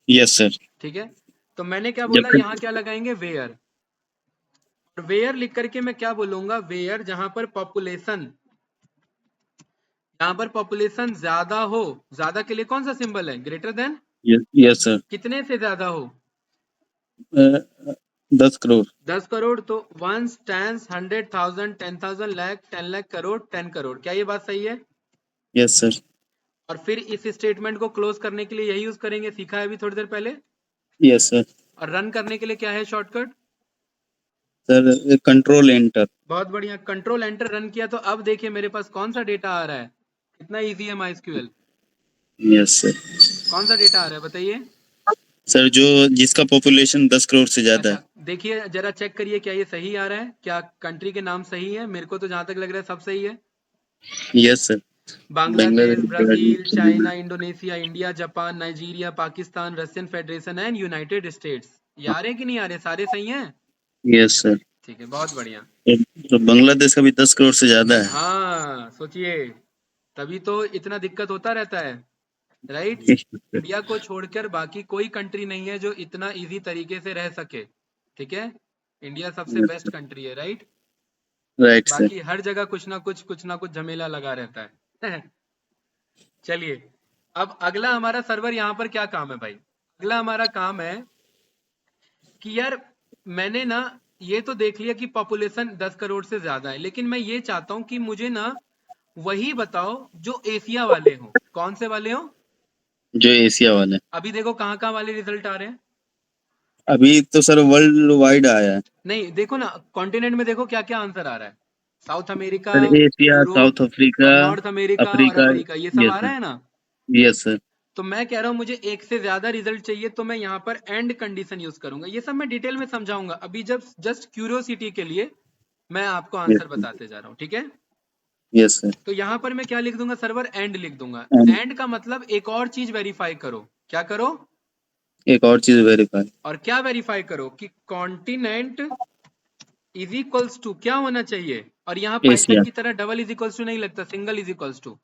Yes sir. ठीक है, तो मैंने क्या जब बोला, यहाँ क्या लगाएंगे? वेयर। और वेयर लिख करके मैं क्या बोलूंगा? वेयर जहां पर पॉपुलेशन, जहां पर पॉपुलेशन ज्यादा हो। ज्यादा के लिए कौन सा सिंबल है? Greater than. Yes sir. कितने से ज्यादा हो? 10 करोड़। 10 करोड़। तो वंस, टेंस, 100,000, 10,000, लाख, 10 लाख, करोड़, 10 करोड़। क्या ये बात सही है? Yes sir. और फिर इस स्टेटमेंट को क्लोज करने के लिए यही यूज करेंगे, सीखा है अभी थोड़ी देर पहले। Yes sir. और रन करने के लिए क्या है शॉर्टकट? Sir control enter. बहुत बढ़िया, कंट्रोल एंटर रन किया तो अब देखिए मेरे पास कौन सा डेटा आ रहा है। कितना इजी है MySQL। Yes sir. कौन सा डेटा आ रहा है बताइए? सर जो जिसका पॉपुलेशन 10 करोड़ से ज्यादा अच्छा, है। देखिए जरा चेक करिए क्या ये सही आ रहा है, क्या कंट्री के नाम सही है? मेरे को तो जहां तक लग रहा है सब सही है। Yes sir. Bangladesh, Brazil, China, Bangladesh. Indonesia, India, Japan, Nigeria, Pakistan, Russian federation and United states. ये आ रहे हैं कि नहीं आ रहे? सारे सही हैं। Yes sir. ठीक है, बहुत बढ़िया। तो बांग्लादेश का भी 10 करोड़ से ज्यादा है। हाँ सोचिए, तभी तो इतना दिक्कत होता रहता है। राइट। Yes, sir. इंडिया को छोड़कर बाकी कोई कंट्री नहीं है जो इतना इजी तरीके से रह सके, ठीक है। इंडिया सबसे Yes, बेस्ट sir. कंट्री है, राइट। Right, sir. बाकी हर जगह कुछ ना कुछ झमेला लगा रहता है। चलिए, अब अगला हमारा सर्वर यहाँ पर क्या काम है भाई। अगला हमारा काम है कि यार मैंने ना ये तो देख लिया कि पॉपुलेशन 10 करोड़ से ज्यादा है, लेकिन मैं ये चाहता हूं कि मुझे ना वही बताओ जो एशिया वाले हो। कौन से वाले हो? जो एशिया वाले। अभी देखो कहाँ कहाँ वाले रिजल्ट आ रहे हैं। अभी तो सर वर्ल्ड वाइड आया है। नहीं देखो ना, कॉन्टिनेंट में देखो क्या क्या आंसर आ रहा है। South America, sir Asia, Europe south Africa, और नॉर्थ अमेरिका और अफ्रीका। अफ्रीका, ये सब यस आ रहा सर। है ना। Yes sir. तो मैं कह रहा हूं मुझे एक से ज्यादा रिजल्ट चाहिए, तो मैं यहाँ पर एंड कंडीशन यूज करूंगा। ये सब मैं डिटेल में समझाऊंगा, अभी जब जस्ट क्यूरियोसिटी के लिए मैं आपको यस आंसर सर। बताते जा रहा हूँ, ठीक है। Yes sir. तो यहाँ पर मैं क्या लिख दूंगा, सर्वर एंड लिख दूंगा। एंड एंड का मतलब एक और चीज वेरीफाई करो। क्या करो? एक और चीज वेरीफाई। और क्या वेरीफाई करो कि कॉन्टिनेंट इज इक्वल्स टू क्या होना चाहिए। और यहाँ पाइथन एशिया। की तरह डबल इज इक्वल्स टू नहीं लगता, single is equals to.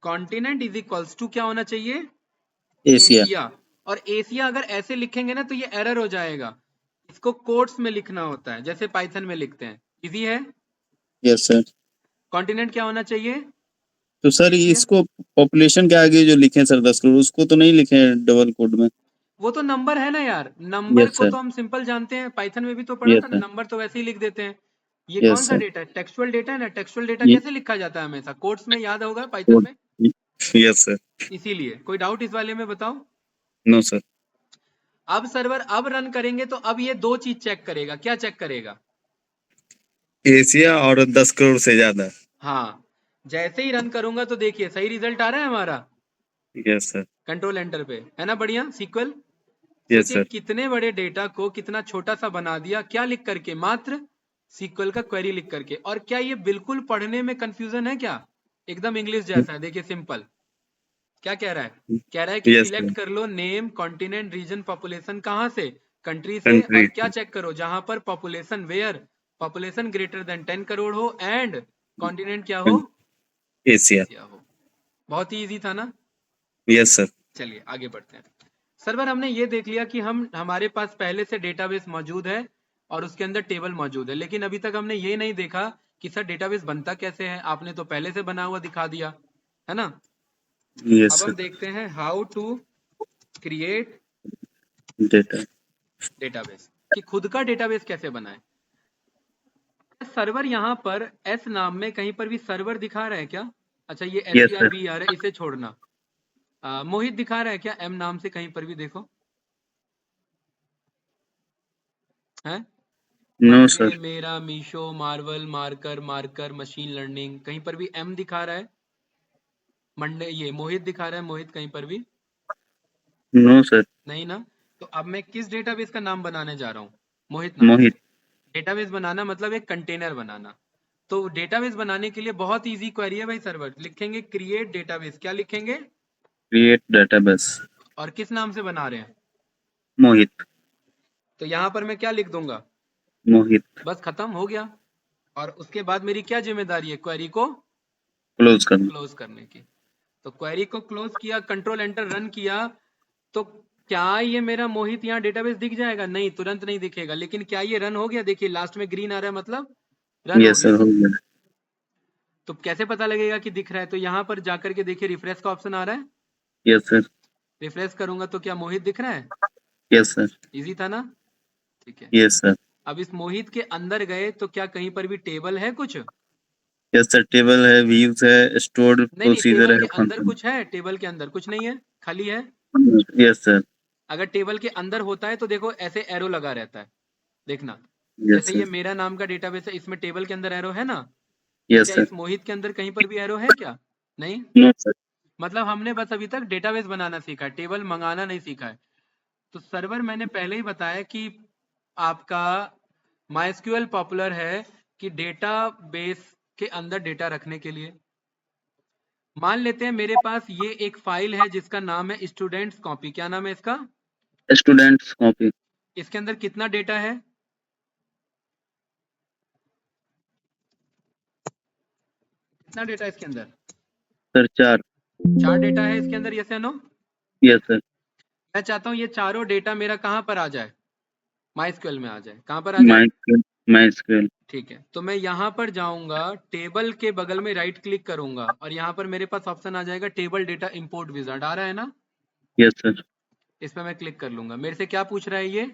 Continent is equals to क्या होना चाहिए? एशिया। एशिया। और एशिया अगर ऐसे लिखेंगे ना तो ये एरर हो जाएगा। इसको कोट्स में लिखना होता है, जैसे पाइथन में लिखते हैं। इजी है। Yes sir. कॉन्टिनेंट क्या होना चाहिए? तो सर एशिया। इसको पॉपुलेशन के आगे जो लिखे हैं सर 10 करोड़, उसको तो नहीं लिखे हैं डबल कोड में? वो तो नंबर है ना यार, नंबर यस को सर। तो हम सिंपल जानते हैं, पाइथन में भी तो पढ़ा यस था ना, सर। नंबर तो वैसे ही लिख देते हैं। ये कौन यस सा सर। डेटा है? टेक्सुअल डेटा है ना। टेक्सुअल डेटा ये कैसे लिखा जाता है? हमेशा कोट्स में, याद होगा पाइथन में। Yes sir. इसीलिए कोई डाउट इस वाले में बताओ। No sir. अब सर्वर अब रन करेंगे तो अब ये दो चीज चेक करेगा। क्या चेक करेगा? एशिया और 10 करोड़ से ज्यादा। हाँ, जैसे ही रन करूंगा तो देखिए सही रिजल्ट आ रहा है हमारा। Yes sir. कंट्रोल एंटर पे है ना, बढ़िया सीक्वल। यस सोचिए सर। कितने बड़े डेटा को कितना छोटा सा बना दिया, क्या लिख करके? मात्र सीक्वल का क्वेरी लिख करके। और क्या ये बिल्कुल पढ़ने में कंफ्यूजन है क्या? एकदम इंग्लिश जैसा है, देखिए सिंपल। क्या कह रहा है? कह रहा है कि यस सिलेक्ट सर। कर लो नेम, कॉन्टिनेंट, रीजन, पॉपुलेशन। कहाँ से? कंट्री से। और कंट्री। क्या चेक करो? जहां पर population, where population greater than 10 crore हो एंड कॉन्टिनेंट क्या हो? एशिया। एशिया हो। बहुत ही इजी था ना। Yes sir. चलिए आगे बढ़ते हैं। सर्वर हमने ये देख लिया कि हम हमारे पास पहले से डेटाबेस मौजूद है और उसके अंदर टेबल मौजूद है, लेकिन अभी तक हमने ये नहीं देखा कि सर डेटाबेस बनता कैसे है। आपने तो पहले से बना हुआ दिखा दिया है ना। यस अब सर। हम देखते हैं how to create data. Database, कि खुद का डेटाबेस कैसे बनाएं। सर्वर यहाँ पर एस नाम में कहीं पर भी सर्वर दिखा रहा है क्या? अच्छा ये यस सर। SERVER है, इसे छोड़ना। मोहित दिखा रहा है क्या एम नाम से कहीं पर भी? देखो है। No Monday, sir. मेरा, Meesho, Marvel, marker, marker, machine learning, कहीं पर भी एम दिखा रहा है? मंडे ये मोहित दिखा रहा है, मोहित कहीं पर भी नो सर। नहीं ना। तो अब मैं किस डेटाबेस का नाम बनाने जा रहा हूँ? मोहित नाम से। मोहित। डेटाबेस बनाना मतलब एक कंटेनर बनाना। तो डेटाबेस बनाने के लिए बहुत इजी क्वेरी है भाई। सर्वर लिखेंगे क्रिएट डेटाबेस। क्या लिखेंगे? Create database. और किस नाम से बना रहे हैं? मोहित। तो यहाँ पर मैं क्या लिख दूंगा? मोहित। बस खत्म हो गया। और उसके बाद मेरी क्या जिम्मेदारी है? क्वेरी को क्लोज करना। क्लोज करने की। तो क्वेरी को क्लोज किया, कंट्रोल एंटर रन किया। तो क्या ये मेरा मोहित यहाँ डेटाबेस दिख जाएगा? नहीं, तुरंत नहीं दिखेगा। लेकिन क्या ये रन हो गया? देखिए लास्ट में ग्रीन आ रहा है, मतलब रन हो यस गया। सर, हो गया। तो कैसे पता लगेगा कि दिख रहा है? तो यहाँ पर जाकर के देखिए रिफ्रेश का ऑप्शन आ रहा है। Yes sir. रिफ्रेश करूंगा तो क्या मोहित दिख रहा है? Yes sir. इजी था ना। ठीक है। Yes sir. अब इस मोहित के अंदर गए तो क्या कहीं पर भी टेबल है कुछ? यस सर, टेबल है, व्यूज है, स्टोर्ड नहीं नहीं, प्रोसीजर टेबल है, के अंदर फंक्शन। कुछ है? टेबल के अंदर कुछ नहीं है, खाली है। Yes sir. अगर टेबल के अंदर होता है तो देखो ऐसे एरो लगा रहता है, देखना। यस जैसे ये सर। मेरा नाम का डेटाबेस है, इसमें टेबल के अंदर एरो है ना। तो यस क्या सर। इस मोहित के अंदर कहीं पर भी एरो है क्या? नहीं। No sir. मतलब हमने बस अभी तक डेटाबेस बनाना सीखा है, टेबल मंगाना नहीं सीखा है। तो सर्वर मैंने पहले ही बताया कि आपका माइस्क्यूएल पॉपुलर है कि डेटाबेस के अंदर डेटा रखने के लिए। मान लेते हैं मेरे पास ये एक फाइल है जिसका नाम है स्टूडेंट्स कॉपी। क्या नाम है इसका? Students copy. इसके अंदर कितना डेटा है? कितना डेटा है इसके अंदर? सर 4। 4 डेटा है इसके अंदर, यस या नो? Yes sir. मैं चाहता हूँ ये चारों डेटा मेरा कहाँ पर आ जाए, माइस्क्यूएल में आ जाए। कहाँ पर आ जाए? माइस्क्यूएल। ठीक है, तो मैं यहाँ पर जाऊंगा, टेबल के बगल में राइट क्लिक करूंगा और यहाँ पर मेरे पास ऑप्शन आ जाएगा टेबल डेटा इंपोर्ट विजार्ड, आ रहा है ना? Yes sir. इस पर मैं क्लिक कर लूंगा। मेरे से क्या पूछ रहा है ये?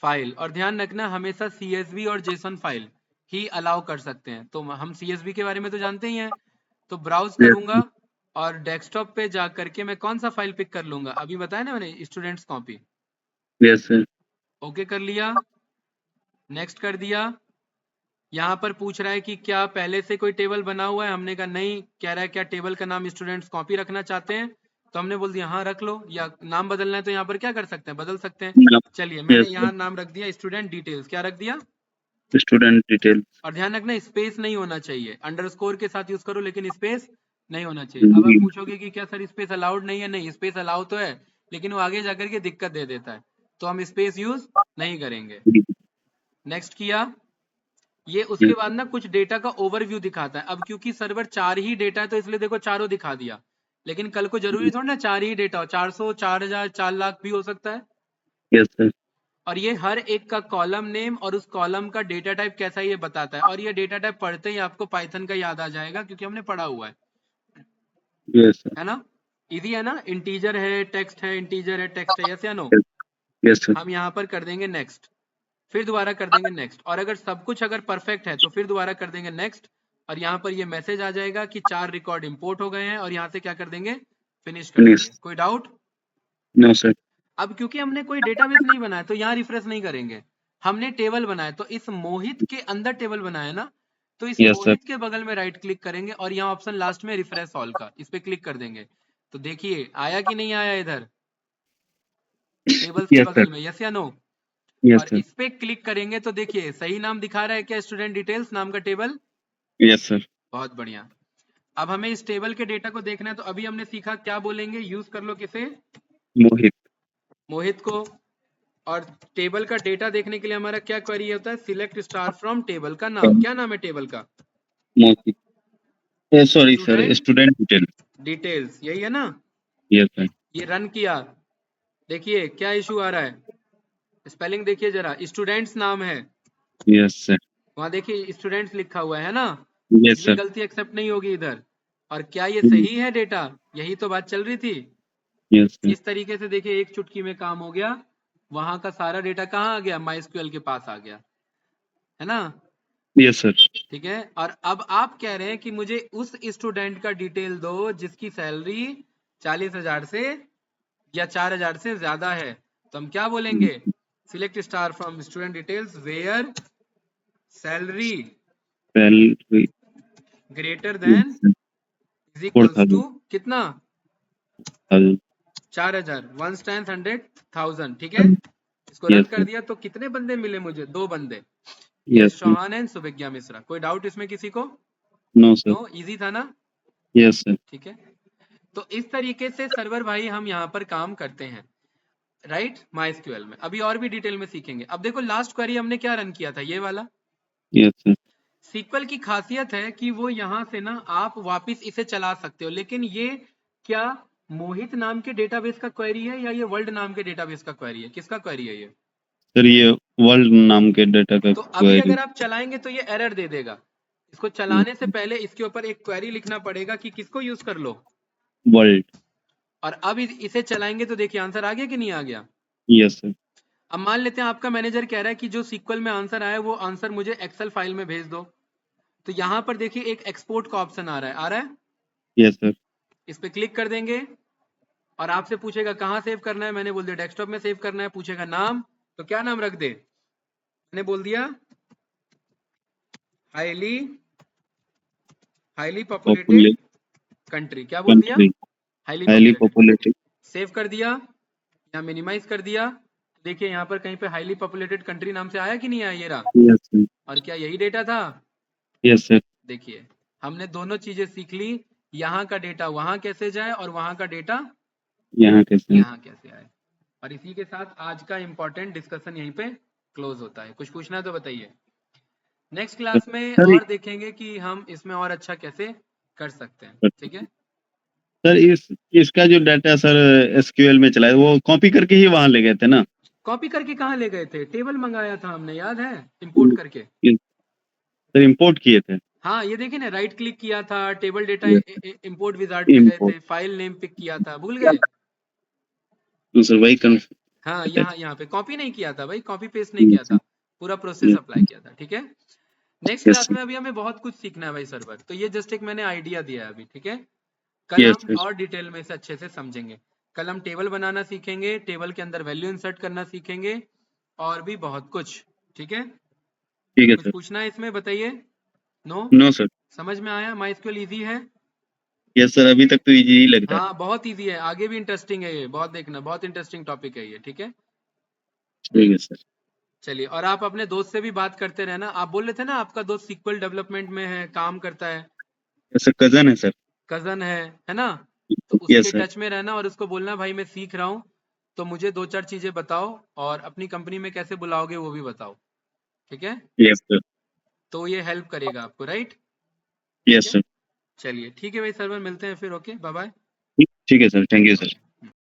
फाइल। और ध्यान रखना हमेशा CSV और जेसन फाइल ही अलाउ कर सकते हैं। तो हम CSV के बारे में तो जानते ही हैं, तो ब्राउज करूंगा और डेस्कटॉप पे जा करके मैं कौन सा फाइल पिक कर लूंगा, अभी बताया ना मैंने, students copy. Yes sir. Okay कर लिया, नेक्स्ट कर दिया। यहाँ पर पूछ रहा है कि क्या पहले से कोई टेबल बना हुआ है, हमने कहा नहीं। कह रहा है क्या टेबल का नाम स्टूडेंट्स कॉपी रखना चाहते हैं, तो हमने बोल दिया हाँ रख लो, या नाम बदलना है तो यहाँ पर क्या कर सकते हैं, बदल सकते हैं। चलिए मैंने यस यहाँ नाम रख दिया स्टूडेंट डिटेल्स। क्या रख दिया? सर। Student detail. और ध्यान रखना स्पेस नहीं होना चाहिए, अंडरस्कोर के साथ यूज करो लेकिन स्पेस नहीं होना चाहिए। अब आप पूछोगे कि क्या सर स्पेस अलाउड नहीं है? नहीं, स्पेस अलाउ तो है लेकिन वो आगे जाकर के दिक्कत दे देता है, तो हम स्पेस यूज नहीं करेंगे। नेक्स्ट किया, ये उसके बाद ना कुछ डेटा का ओवरव्यू दिखाता है। अब क्योंकि सर्वर 4 ही डेटा है तो इसलिए देखो चारों दिखा दिया, लेकिन कल को जरूरी थोड़ा ना 4 ही डेटा हो, 400, 4000, 4 लाख भी हो सकता है। Yes sir. और ये हर एक का कॉलम नेम और उस कॉलम का डेटा टाइप कैसा ये बताता है। और ये डेटा टाइप पढ़ते ही आपको पाइथन का याद आ जाएगा क्योंकि हमने पढ़ा हुआ यस सर। है ना? इजी है ना? इंटीजर है, टेक्स्ट है, इंटीजर है, टेक्स्ट है, यस या नो? Yes sir. हम यहाँ पर कर देंगे नेक्स्ट, फिर दोबारा कर देंगे नेक्स्ट, और अगर सब कुछ अगर परफेक्ट है तो फिर दोबारा कर देंगे नेक्स्ट। और यहाँ पर ये मैसेज आ जाएगा कि 4 रिकॉर्ड इंपोर्ट हो गए हैं, और यहाँ से क्या कर देंगे, फिनिश कर देंगे। कोई डाउट? No sir. अब क्योंकि हमने कोई डेटाबेस नहीं बनाया तो यहाँ रिफ्रेश नहीं करेंगे, हमने टेबल बनाया। तो इस मोहित के अंदर टेबल बनाया ना, तो इस यस सर। मोहित के बगल में राइट क्लिक करेंगे और यहाँ ऑप्शन लास्ट में रिफ्रेश ऑल का, इस पे क्लिक कर देंगे। तो देखिए आया कि नहीं आया इधर टेबल्स के यस सर। बगल में, यस या नो? यस और सर। इस पे क्लिक करेंगे तो देखिए सही नाम दिखा रहा है क्या, स्टूडेंट डिटेल्स नाम का टेबल। Yes sir. बहुत बढ़िया। अब हमें इस टेबल के डेटा को देखना है, तो अभी हमने सीखा क्या बोलेंगे, यूज कर लो किसे, मोहित। मोहित को। और टेबल का डेटा देखने के लिए हमारा क्या क्वेरी होता है, सिलेक्ट स्टार फ्रॉम टेबल का नाम। क्या नाम है टेबल का? Mohit. Sorry sir, student student detail. Details, यही है ना? Yes sir. ये रन किया, देखिए क्या इशू आ रहा है, स्पेलिंग देखिए जरा, स्टूडेंट्स नाम है, यस सर। वहां देखिए स्टूडेंट्स लिखा हुआ है ना, यस कुछ भी सर। गलती एक्सेप्ट नहीं होगी इधर। और क्या ये सही है डेटा? यही तो बात चल रही थी। Yes sir. इस तरीके से देखिए एक चुटकी में काम हो गया, वहां का सारा डेटा कहाँ आ गया, माइस्क्यूएल के पास आ गया, है ना? Yes sir. ठीक है। और अब आप कह रहे हैं कि मुझे उस स्टूडेंट का डिटेल दो जिसकी सैलरी 40,000 से या 4,000 से ज्यादा है। तो हम क्या बोलेंगे, select star from student details where salary salary greater than is equals to 4,000। कितना, 4,000, 1 टाइम्स 100,000। ठीक है, इसको रन यस कर सर। दिया तो कितने बंदे मिले मुझे, 2 बंदे, yes Yash sir. Chauhan and Suvigya Mishra. कोई डाउट इसमें किसी को? No sir. नो, इजी था ना? Yes sir. ठीक है, तो इस तरीके से सर्वर भाई हम यहाँ पर काम करते हैं, राइट, माइस्क्यूएल में। अभी और भी डिटेल में सीखेंगे। अब देखो लास्ट क्वेरी हमने क्या रन किया था, ये वाला। Yes sir. सीक्वल की खासियत है कि वो यहाँ से ना आप वापस इसे चला सकते हो, लेकिन ये क्या मोहित नाम के डेटाबेस का क्वेरी है या ये वर्ल्ड नाम के डेटाबेस का क्वेरी है, किसका क्वेरी है ये? सर ये वर्ल्ड नाम के डाटा का तो अभी क्वेरी। अगर आप चलाएंगे तो ये एरर दे देगा। इसको चलाने से पहले इसके ऊपर एक क्वेरी लिखना पड़ेगा कि किसको यूज कर लो, वर्ल्ड। और अब इसे चलाएंगे तो देखिए आंसर आ गया कि नहीं आ गया। Yes sir. अब मान लेते हैं आपका मैनेजर कह रहा है कि जो सीक्वल में आंसर आया वो आंसर मुझे एक्सेल फाइल में भेज दो, तो यहाँ पर देखिए एक एक्सपोर्ट का ऑप्शन आ रहा है। Yes sir. इस पे क्लिक कर देंगे और आपसे पूछेगा कहाँ सेव करना है, मैंने बोल दिया डेस्कटॉप में सेव करना है। पूछेगा नाम, तो क्या नाम रख दे, मैंने बोल दिया हाईली पॉपुलेटेड कंट्री। क्या बोल दिया, country. Highly highly populated. Populated. Save कर दिया या मिनिमाइज कर दिया, देखिए यहाँ पर कहीं पे हाईली पॉपुलेटेड कंट्री नाम से आया कि नहीं आया, ये रहा। Yes sir. और क्या यही डेटा था? Yes sir. देखिए हमने दोनों चीजें सीख ली, यहाँ का डेटा वहां कैसे जाए और वहां का डेटा यहाँ कैसे? यहाँ कैसे आए। और इसी के साथ आज का इंपॉर्टेंट डिस्कशन यहीं पे क्लोज होता है। कुछ पूछना है तो बताइए। नेक्स्ट क्लास में सर और देखेंगे कि हम इसमें और अच्छा कैसे कर सकते हैं। ठीक है। सर इसका जो डाटा सर एसक्यूएल में चला है वो कॉपी करके ही वहां ले गए थे ना? कॉपी करके कहाँ ले गए थे? टेबल मंगाया था हमने, याद है? इंपोर्ट करके। सर इंपोर्ट किए थे। हाँ, ये देखिए ना, राइट क्लिक किया था, टेबल डेटा इंपोर्ट विजार्ड पे गए इंपोर्ट थे, फाइल नेम पिक किया था, भूल गए? सर वही हाँ, यहाँ पे कॉपी नहीं किया था भाई, कॉपी पेस्ट नहीं किया था, पूरा प्रोसेस अप्लाई किया था। ठीक है, नेक्स्ट यस क्लास सर। में अभी हमें बहुत कुछ सीखना है भाई सर्वर, तो ये जस्ट एक मैंने आइडिया दिया है अभी। ठीक है, कल यस हम सर। और डिटेल में इसे अच्छे से समझेंगे। कल हम टेबल बनाना सीखेंगे, टेबल के अंदर वैल्यू इंसर्ट करना सीखेंगे, और भी बहुत कुछ। ठीक है, ठीक है कुछ सर। पूछना है इसमें, बताइए। नो? No sir. समझ में आया? माइस्क्यूएल इजी है? यस सर, अभी तक तो इजी ही लग रहा है। हाँ, बहुत इजी है, आगे भी इंटरेस्टिंग है ये, बहुत देखना, बहुत इंटरेस्टिंग टॉपिक है ये। ठीक है, ठीक है सर। चलिए, और आप अपने दोस्त से भी बात करते रहना। आप बोल रहे थे ना आपका दोस्त सीक्वल डेवलपमेंट में है, काम करता है, सर कजन है सर। कजन है ना? तो उसके यस सर। टच में रहना और उसको बोलना भाई मैं सीख रहा हूँ, तो मुझे 2-4 चीजें बताओ, और अपनी कंपनी में कैसे बुलाओगे वो भी बताओ। ठीक है, यस सर। तो ये हेल्प करेगा आपको, राइट? ठीक यस है, सर। चलिए ठीक है भाई सर्वर, मिलते हैं फिर। Okay, bye bye. ठीक है सर, थैंक यू सर।